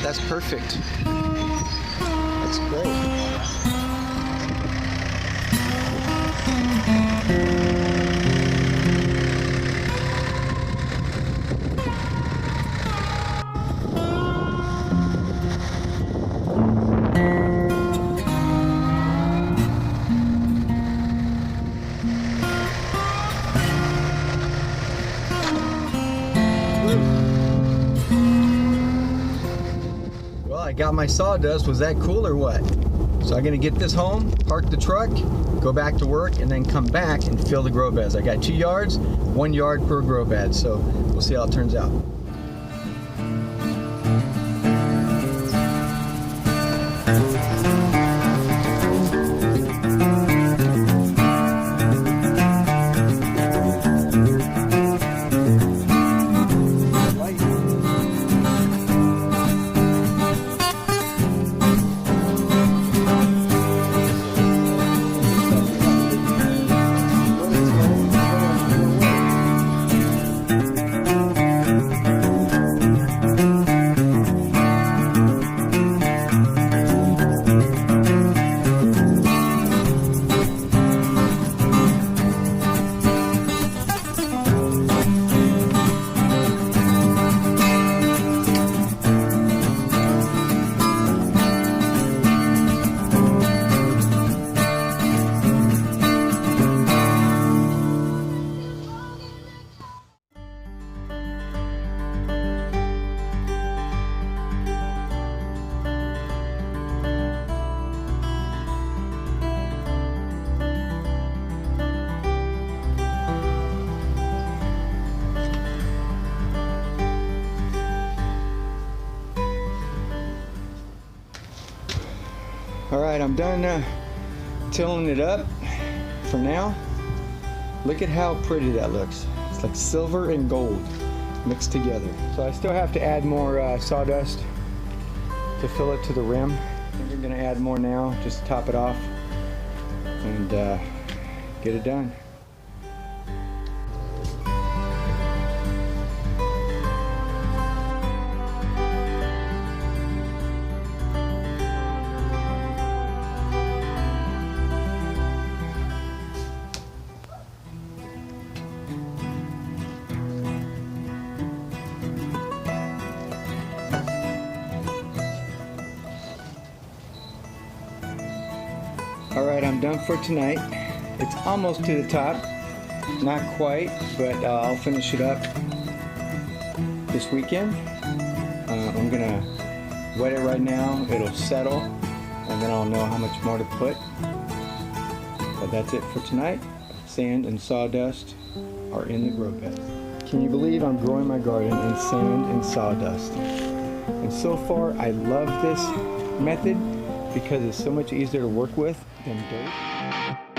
That's perfect. That's great. Well, I got my sawdust. Was that cool or what? So I'm gonna get this home, park the truck, go back to work, and then come back and fill the grow beds. I got 2 yards, 1 yard per grow bed. So we'll see how it turns out. All right, I'm done tilling it up for now. Look at how pretty that looks. It's like silver and gold mixed together. So I still have to add more sawdust to fill it to the rim. I think I'm gonna add more now, just to top it off and get it done. Alright, I'm done for tonight. It's almost to the top. Not quite, but I'll finish it up this weekend. I'm gonna wet it right now. It'll settle, and then I'll know how much more to put. But that's it for tonight. Sand and sawdust are in the grow bed. Can you believe I'm growing my garden in sand and sawdust? And so far, I love this method because it's so much easier to work with than dirt.